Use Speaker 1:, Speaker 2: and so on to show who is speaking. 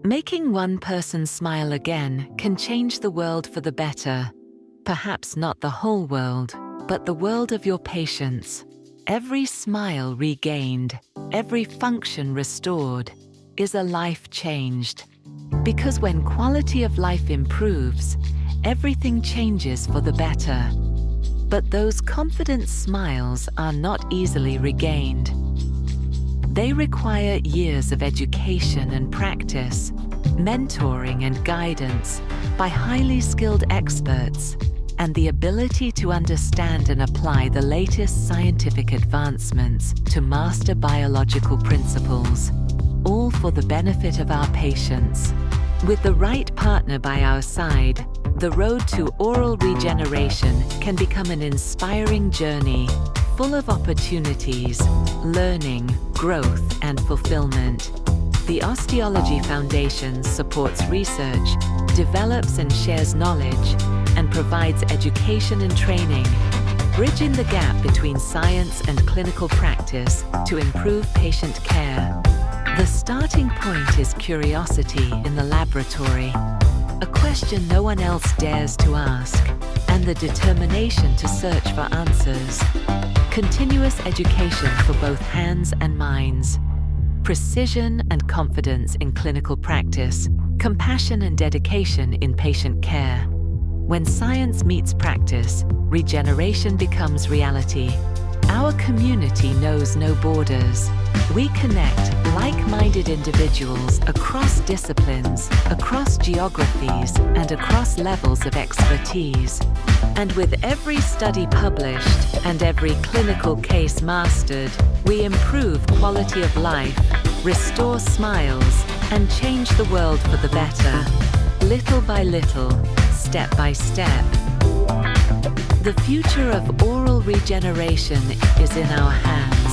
Speaker 1: Making one person smile again can change the world for the better. Perhaps not the whole world, but the world of your patients. Every smile regained, every function restored, is a life changed. Because when quality of life improves, everything changes for the better. But those confident smiles are not easily regained. They require years of education and practice, mentoring and guidance by highly skilled experts, and the ability to understand and apply the latest scientific advancements to master biological principles, all for the benefit of our patients. With the right partner by our side, the road to oral regeneration can become an inspiring journey, full of opportunities, learning, growth, and fulfillment. The Osteology Foundation supports research, develops and shares knowledge, and provides education and training, bridging the gap between science and clinical practice to improve patient care. The starting point is curiosity in the laboratory, a question no one else dares to ask, and the determination to search for answers. Continuous education for both hands and minds. Precision and confidence in clinical practice. Compassion and dedication in patient care. When science meets practice, regeneration becomes reality. Our community knows no borders. We connect like-minded individuals across disciplines, across geographies, and across levels of expertise. And with every study published and every clinical case mastered, we improve quality of life, restore smiles, and change the world for the better. Little by little, step by step. The future of oral regeneration is in our hands.